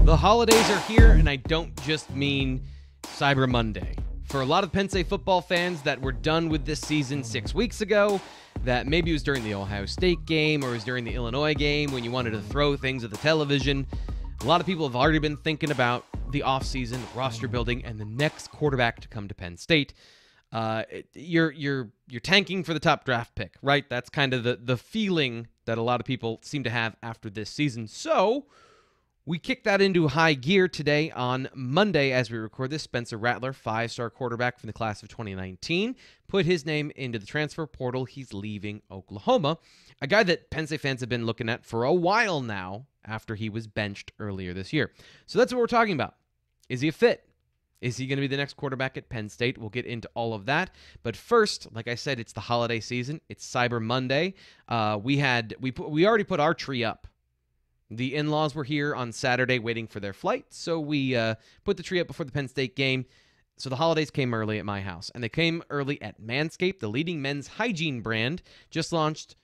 The holidays are here, and I don't just mean Cyber Monday. For a lot of Penn State football fans that were done with this season 6 weeks ago, that maybe it was during the Ohio State game or it was during the Illinois game when you wanted to throw things at the television, a lot of people have already been thinking about the offseason, roster building, and the next quarterback to come to Penn State. You're tanking for the top draft pick, right? That's kind of the feeling that a lot of people seem to have after this season. So we kick that into high gear today on Monday as we record this. Spencer Rattler, 5-star quarterback from the class of 2019, put his name into the transfer portal. He's leaving Oklahoma, a guy that Penn State fans have been looking at for a while now after he was benched earlier this year. So that's what we're talking about. Is he a fit? Is he going to be the next quarterback at Penn State? We'll get into all of that. But first, like I said, it's the holiday season. It's Cyber Monday. We already put our tree up. The in-laws were here on Saturday waiting for their flight, so we put the tree up before the Penn State game. So the holidays came early at my house, and they came early at Manscaped, the leading men's hygiene brand, just launched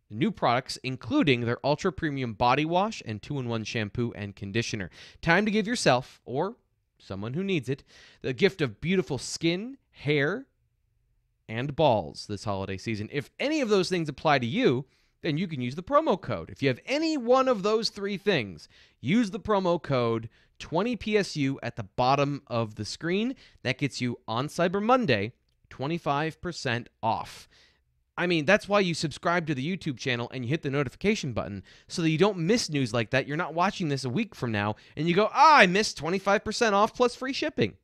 new products, including their ultra-premium body wash and 2-in-1 shampoo and conditioner. Time to give yourself, or someone who needs it, the gift of beautiful skin, hair, and balls this holiday season. If any of those things apply to you, then you can use the promo code. If you have any one of those three things, use the promo code 20PSU at the bottom of the screen. That gets you on Cyber Monday 25% off. I mean, that's why you subscribe to the YouTube channel and you hit the notification button so that you don't miss news like that. You're not watching this a week from now and you go, I missed 25% off plus free shipping.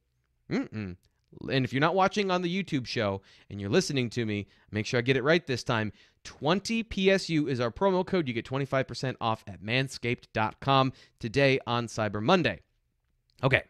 And if you're not watching on the YouTube show and you're listening to me, make sure I get it right this time. 20PSU is our promo code. You get 25% off at manscaped.com today on Cyber Monday. Okay,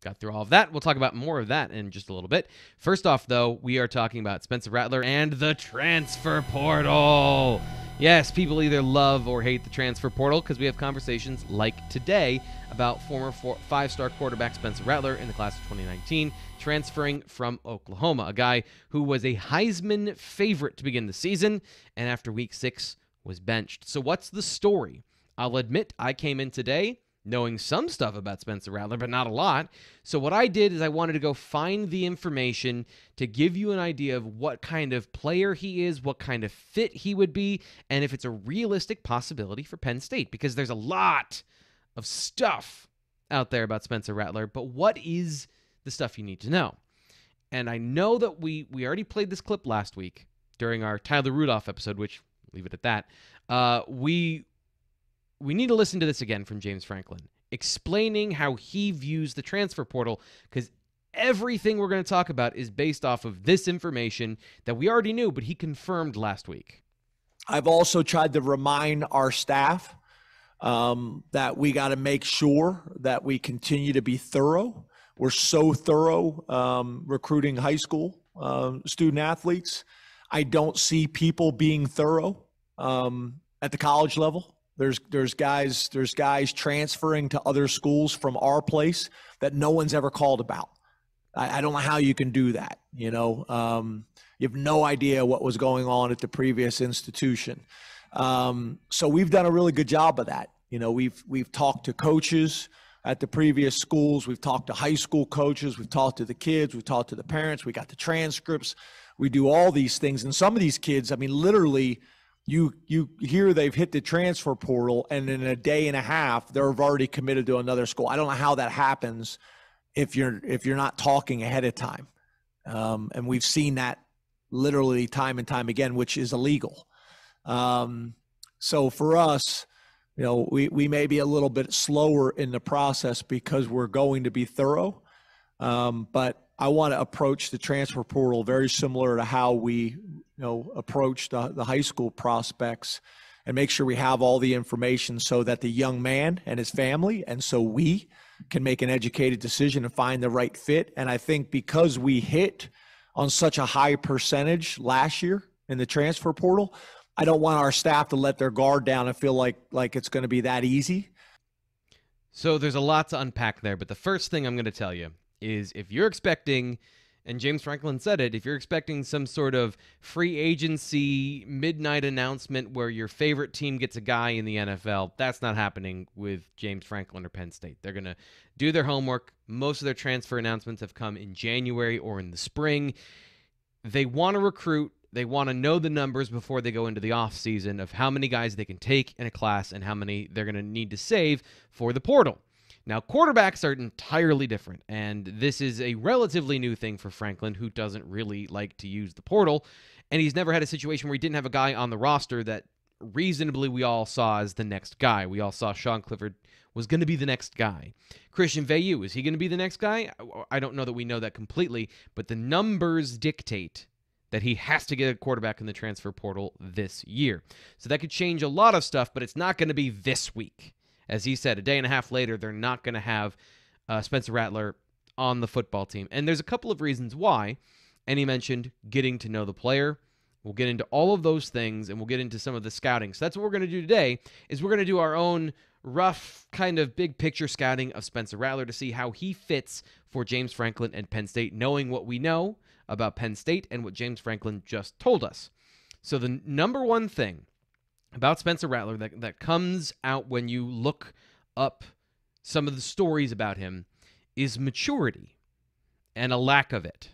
got through all of that. We'll talk about more of that in just a little bit. First off, though, we are talking about Spencer Rattler and the transfer portal. Yes, people either love or hate the transfer portal because we have conversations like today about former 5-star quarterback Spencer Rattler in the class of 2019 transferring from Oklahoma, a guy who was a Heisman favorite to begin the season and after week 6 was benched. So what's the story? I'll admit I came in today knowing some stuff about Spencer Rattler, but not a lot. So what I did is I wanted to go find the information to give you an idea of what kind of player he is, what kind of fit he would be, and if it's a realistic possibility for Penn State, because there's a lot of stuff out there about Spencer Rattler, but what is the stuff you need to know? And I know that we already played this clip last week during our Tyler Rudolph episode, which, leave it at that. We need to listen to this again from James Franklin, explaining how he views the transfer portal, because everything we're going to talk about is based off of this information that we already knew, but he confirmed last week. I've also tried to remind our staff that we got to make sure that we continue to be thorough. We're so thorough recruiting high school student athletes. I don't see people being thorough at the college level. There's guys transferring to other schools from our place that no one's ever called about. I don't know how you can do that. You have no idea what was going on at the previous institution. So we've done a really good job of that. We've talked to coaches at the previous schools. We've talked to high school coaches. We've talked to the kids. We've talked to the parents. We got the transcripts. We do all these things. And some of these kids, I mean, literally, you hear they've hit the transfer portal, and in a day and a half, they're already committed to another school. I don't know how that happens if you're not talking ahead of time. And we've seen that literally time and time again, which is illegal. So for us, we may be a little bit slower in the process because we're going to be thorough. But I want to approach the transfer portal very similar to how we approach the high school prospects, and make sure we have all the information so that the young man and his family, and so we can make an educated decision and find the right fit. And I think because we hit on such a high percentage last year in the transfer portal, I don't want our staff to let their guard down and feel like it's going to be that easy. So there's a lot to unpack there, but the first thing I'm going to tell you is if you're expecting And James Franklin said it. If you're expecting some sort of free agency midnight announcement where your favorite team gets a guy in the NFL, that's not happening with James Franklin or Penn State. They're going to do their homework. Most of their transfer announcements have come in January or in the spring. They want to recruit. They want to know the numbers before they go into the offseason of how many guys they can take in a class and how many they're going to need to save for the portal. Now, quarterbacks are entirely different, and this is a relatively new thing for Franklin, who doesn't really like to use the portal, and he's never had a situation where he didn't have a guy on the roster that reasonably we all saw as the next guy. We all saw Sean Clifford was going to be the next guy. Christian Veilleux, is he going to be the next guy? I don't know that we know that completely, but the numbers dictate that he has to get a quarterback in the transfer portal this year. So that could change a lot of stuff, but it's not going to be this week. As he said, a day and a half later, they're not going to have Spencer Rattler on the football team. And there's a couple of reasons why. And he mentioned getting to know the player. We'll get into all of those things, and we'll get into some of the scouting. So that's what we're going to do today, is we're going to do our own rough kind of big picture scouting of Spencer Rattler to see how he fits for James Franklin and Penn State, knowing what we know about Penn State and what James Franklin just told us. So the number one thing about Spencer Rattler that comes out when you look up some of the stories about him is maturity and a lack of it.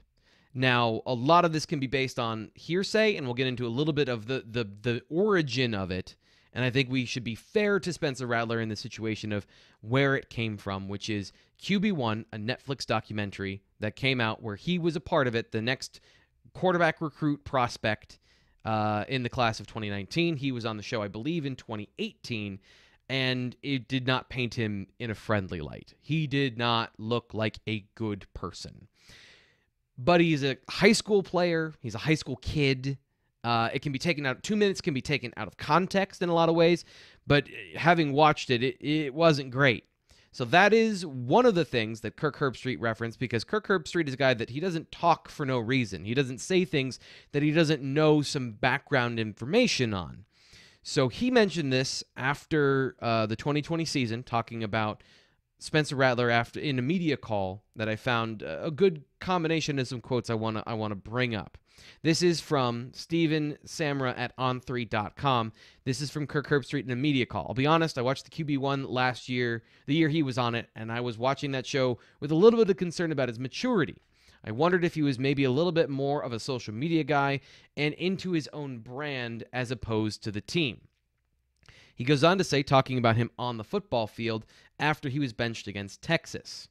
Now, a lot of this can be based on hearsay, and we'll get into a little bit of the origin of it. And I think we should be fair to Spencer Rattler in the situation of where it came from, which is QB1, a Netflix documentary that came out where he was a part of it, the next quarterback recruit prospect in the class of 2019. He was on the show, I believe, in 2018, and it did not paint him in a friendly light. He did not look like a good person. But he's a high school player. He's a high school kid. It can be taken out. 2 minutes can be taken out of context in a lot of ways, but having watched it, it wasn't great. So that is one of the things that Kirk Herbstreit referenced, because Kirk Herbstreit is a guy that he doesn't talk for no reason. He doesn't say things that he doesn't know some background information on. So he mentioned this after the 2020 season, talking about Spencer Rattler after in a media call that I found a good combination of some quotes I want to bring up. This is from Steven Samra at on3.com. This is from Kirk Herbstreit in a media call. I'll be honest, I watched the QB1 last year, the year he was on it, and I was watching that show with a little bit of concern about his maturity. I wondered if he was maybe a little bit more of a social media guy and into his own brand as opposed to the team. He goes on to say, talking about him on the football field after he was benched against Texas.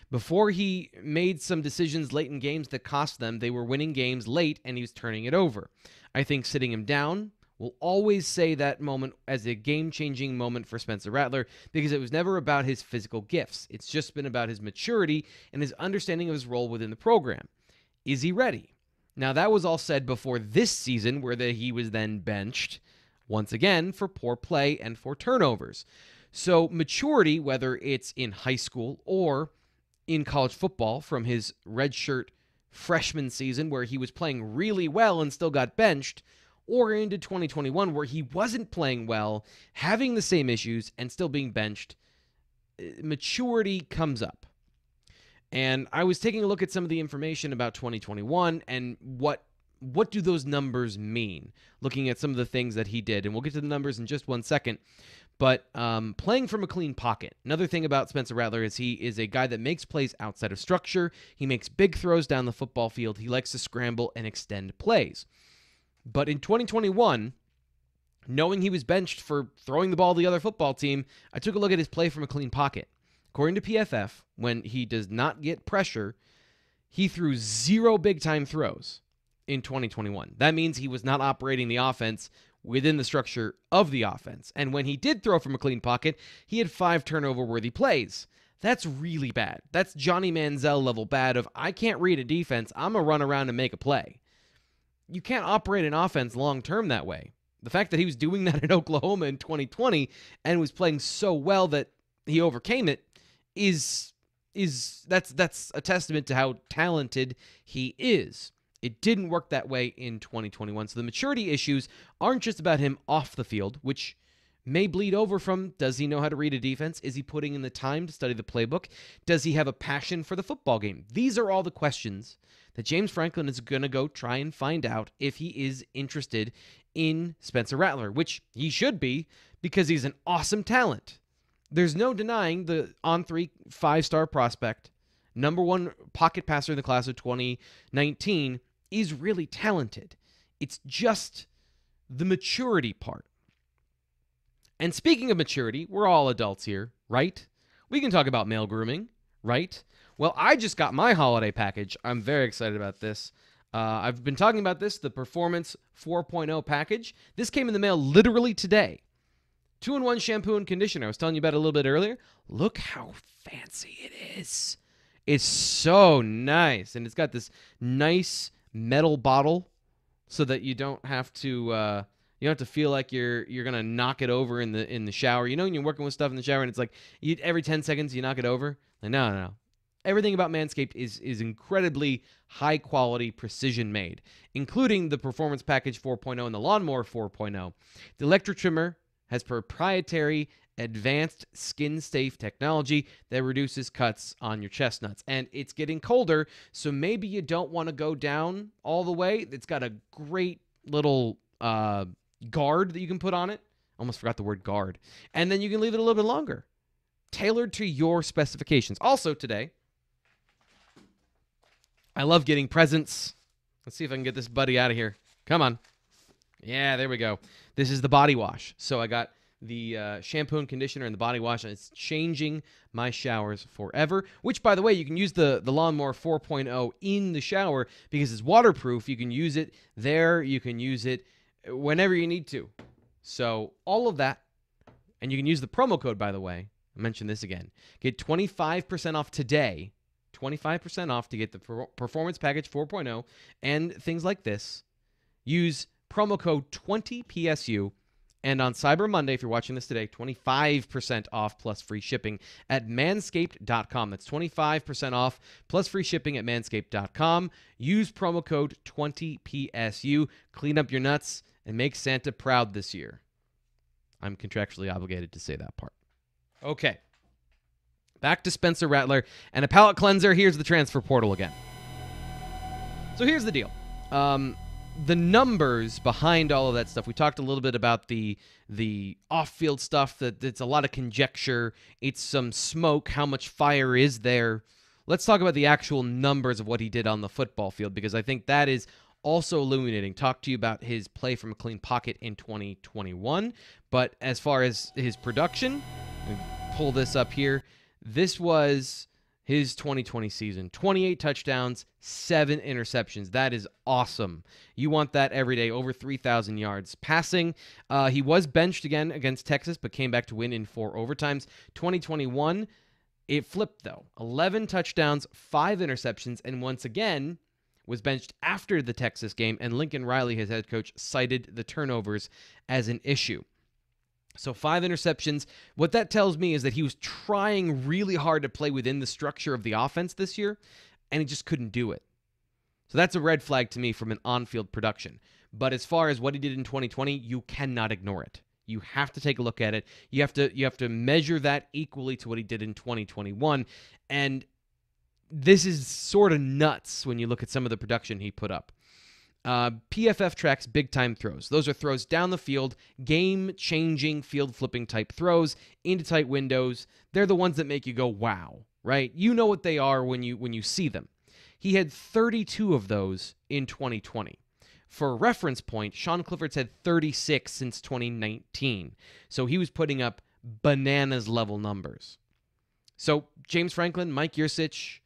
Before he made some decisions late in games that cost them, they were winning games late and he was turning it over. I think sitting him down will always say that moment as a game-changing moment for Spencer Rattler, because it was never about his physical gifts. It's just been about his maturity and his understanding of his role within the program. Is he ready? Now, that was all said before this season, where he was then benched, once again, for poor play and for turnovers. So maturity, whether it's in high school or in college football from his redshirt freshman season where he was playing really well and still got benched, or into 2021 where he wasn't playing well, having the same issues, and still being benched, maturity comes up. And I was taking a look at some of the information about 2021 and what do those numbers mean, looking at some of the things that he did. And we'll get to the numbers in just 1 second. But playing from a clean pocket. Another thing about Spencer Rattler is he is a guy that makes plays outside of structure. He makes big throws down the football field. He likes to scramble and extend plays. But in 2021, knowing he was benched for throwing the ball to the other football team, I took a look at his play from a clean pocket. According to PFF, when he does not get pressure, he threw 0 big-time throws in 2021. That means he was not operating the offense within the structure of the offense. And when he did throw from a clean pocket, he had 5 turnover-worthy plays. That's really bad. That's Johnny Manziel level bad of, I can't read a defense, I'm going to run around and make a play. You can't operate an offense long-term that way. The fact that he was doing that in Oklahoma in 2020 and was playing so well that he overcame it that's a testament to how talented he is. It didn't work that way in 2021. So the maturity issues aren't just about him off the field, which may bleed over from, does he know how to read a defense? Is he putting in the time to study the playbook? Does he have a passion for the football game? These are all the questions that James Franklin is going to go try and find out if he is interested in Spencer Rattler, which he should be because he's an awesome talent. There's no denying the on-3 5-star prospect, number one pocket passer in the class of 2019, is really talented. It's just the maturity part. And speaking of maturity, we're all adults here, right? We can talk about male grooming, right? Well, I just got my holiday package. I'm very excited about this. I've been talking about this, the Performance 4.0 package. This came in the mail literally today. 2-in-1 shampoo and conditioner. I was telling you about it a little bit earlier. Look how fancy it is. It's so nice. And it's got this nice metal bottle so that you don't have to... you don't have to feel like you're gonna knock it over in the shower. You know when you're working with stuff in the shower and it's like every 10 seconds you knock it over? Like, no. Everything about Manscaped is incredibly high quality, precision made, including the Performance Package 4.0 and the Lawnmower 4.0. The electric trimmer has proprietary advanced skin-safe technology that reduces cuts on your chestnuts. And it's getting colder, so maybe you don't want to go down all the way. It's got a great little guard that you can put on it. Almost forgot the word guard. And then you can leave it a little bit longer. Tailored to your specifications. Also today, I love getting presents. Let's see if I can get this buddy out of here. Come on. Yeah, there we go. This is the body wash. So I got the shampoo and conditioner and the body wash, and it's changing my showers forever. Which, by the way, you can use the Lawnmower 4.0 in the shower because it's waterproof. You can use it there. You can use it whenever you need to. So all of that, and you can use the promo code, by the way. I mentioned this again. Get 25% off today. 25% off to get the Performance Package 4.0 and things like this. Use promo code 20PSU. And on Cyber Monday, if you're watching this today, 25% off plus free shipping at manscaped.com. That's 25% off plus free shipping at manscaped.com. Use promo code 20PSU. Clean up your nuts and make Santa proud this year. I'm contractually obligated to say that part. Okay. Back to Spencer Rattler. And a palate cleanser, here's the transfer portal again. So here's the deal. The numbers behind all of that stuff, we talked a little bit about the off-field stuff, that it's a lot of conjecture. It's some smoke. How much fire is there? Let's talk about the actual numbers of what he did on the football field, because I think that is also illuminating. Talk to you about his play from a clean pocket in 2021. But as far as his production, pull this up here. This was his 2020 season. 28 touchdowns, 7 interceptions. That is awesome. You want that every day. Over 3,000 yards. Passing, he was benched again against Texas, but came back to win in 4 overtimes. 2021, it flipped, though. 11 touchdowns, 5 interceptions, and once again was benched after the Texas game, and Lincoln Riley, his head coach, cited the turnovers as an issue. So 5 interceptions. What that tells me is that he was trying really hard to play within the structure of the offense this year, and he just couldn't do it. So that's a red flag to me from an on-field production. But as far as what he did in 2020, you cannot ignore it. You have to take a look at it. You have to measure that equally to what he did in 2021. And this is sort of nuts when you look at some of the production he put up. PFF tracks big-time throws. Those are throws down the field, game-changing, field-flipping type throws into tight windows. They're the ones that make you go, wow, right? You know what they are when you see them. He had 32 of those in 2020. For a reference point, Sean Clifford's had 36 since 2019. So he was putting up bananas-level numbers. So James Franklin, Mike Yurcich,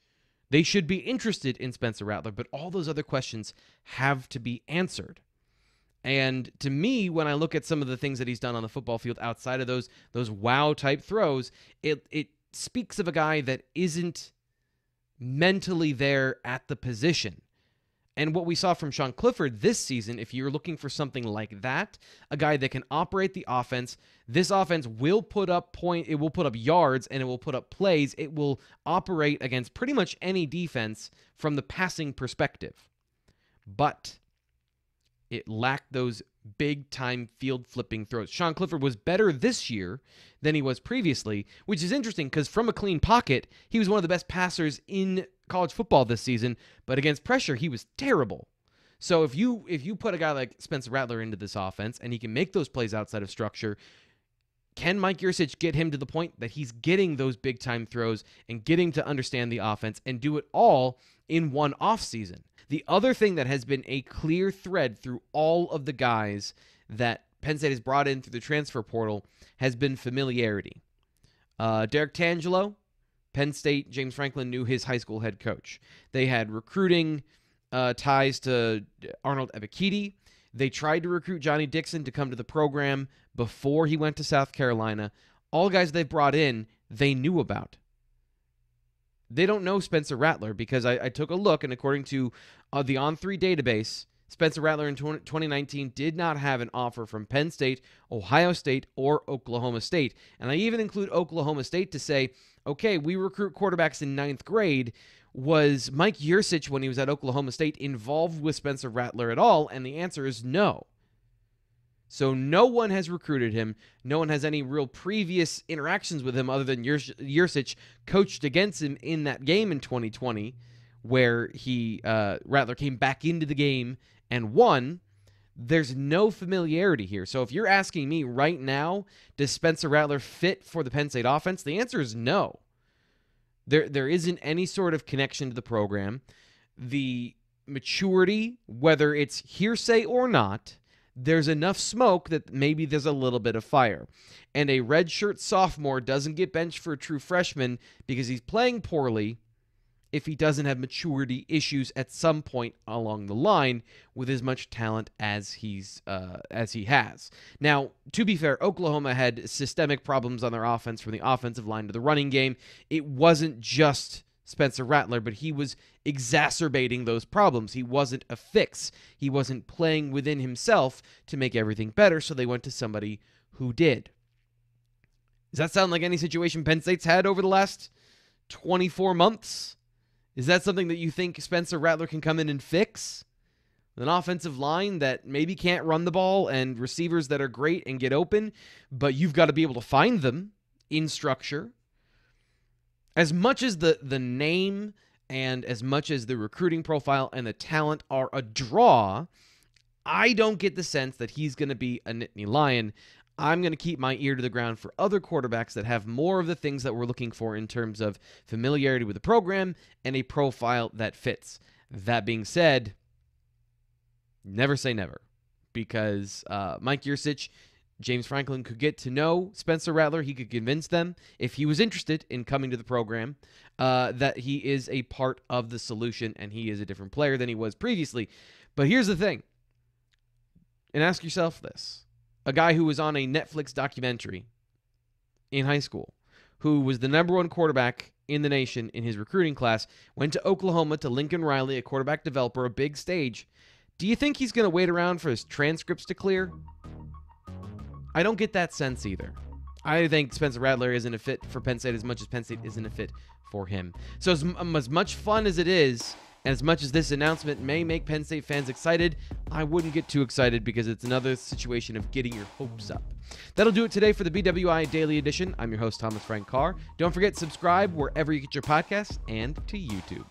they should be interested in Spencer Rattler, but all those other questions have to be answered. And to me, when I look at some of the things that he's done on the football field outside of those wow-type throws, it speaks of a guy that isn't mentally there at the position. And what we saw from Sean Clifford this season, if you're looking for something like that, a guy that can operate the offense, this offense will put up it will put up yards, and it will put up plays. It will operate against pretty much any defense from the passing perspective. But It lacked those big-time field-flipping throws. Sean Clifford was better this year than he was previously, which is interesting because from a clean pocket, he was one of the best passers in college football this season, but against pressure, he was terrible. So if you put a guy like Spencer Rattler into this offense and he can make those plays outside of structure, can Mike Yurcich get him to the point that he's getting those big-time throws and getting to understand the offense and do it all in one offseason? The other thing that has been a clear thread through all of the guys that Penn State has brought in through the transfer portal has been familiarity. Derek Tangelo, Penn State, James Franklin knew his high school head coach. They had recruiting ties to Arnold Ebiketie. They tried to recruit Johnny Dixon to come to the program before he went to South Carolina. All guys they've brought in, they knew about. They don't know Spencer Rattler because I took a look, and according to the On3 database, Spencer Rattler in 2019 did not have an offer from Penn State, Ohio State, or Oklahoma State. And I even include Oklahoma State to say, okay, we recruit quarterbacks in 9th grade. Was Mike Yurcich, when he was at Oklahoma State, involved with Spencer Rattler at all? And the answer is no. So no one has recruited him. No one has any real previous interactions with him other than Yurcich coached against him in that game in 2020 where Rattler came back into the game and won. There's no familiarity here. So if you're asking me right now, does Spencer Rattler fit for the Penn State offense? The answer is no. There isn't any sort of connection to the program. The maturity, whether it's hearsay or not, there's enough smoke that maybe there's a little bit of fire. And a redshirt sophomore doesn't get benched for a true freshman because he's playing poorly if he doesn't have maturity issues at some point along the line with as much talent as he has. Now, to be fair, Oklahoma had systemic problems on their offense from the offensive line to the running game. It wasn't just Spencer Rattler, but he was exacerbating those problems. He wasn't a fix. He wasn't playing within himself to make everything better, so they went to somebody who did. Does that sound like any situation Penn State's had over the last 24 months? Is that something that you think Spencer Rattler can come in and fix? An offensive line that maybe can't run the ball and receivers that are great and get open, but you've got to be able to find them in structure. As much as the name and as much as the recruiting profile and the talent are a draw, I don't get the sense that he's going to be a Nittany Lion. I'm going to keep my ear to the ground for other quarterbacks that have more of the things that we're looking for in terms of familiarity with the program and a profile that fits. That being said, never say never, because Mike Yurcich, James Franklin could get to know Spencer Rattler. He could convince them, if he was interested in coming to the program, that he is a part of the solution and he is a different player than he was previously. But here's the thing, and ask yourself this. A guy who was on a Netflix documentary in high school, who was the #1 quarterback in the nation in his recruiting class, went to Oklahoma to Lincoln Riley, a quarterback developer, a big stage. Do you think he's going to wait around for his transcripts to clear? I don't get that sense either. I think Spencer Rattler isn't a fit for Penn State as much as Penn State isn't a fit for him. So as much fun as it is, and as much as this announcement may make Penn State fans excited, I wouldn't get too excited because it's another situation of getting your hopes up. That'll do it today for the BWI Daily Edition. I'm your host, Thomas Frank Carr. Don't forget to subscribe wherever you get your podcasts and to YouTube.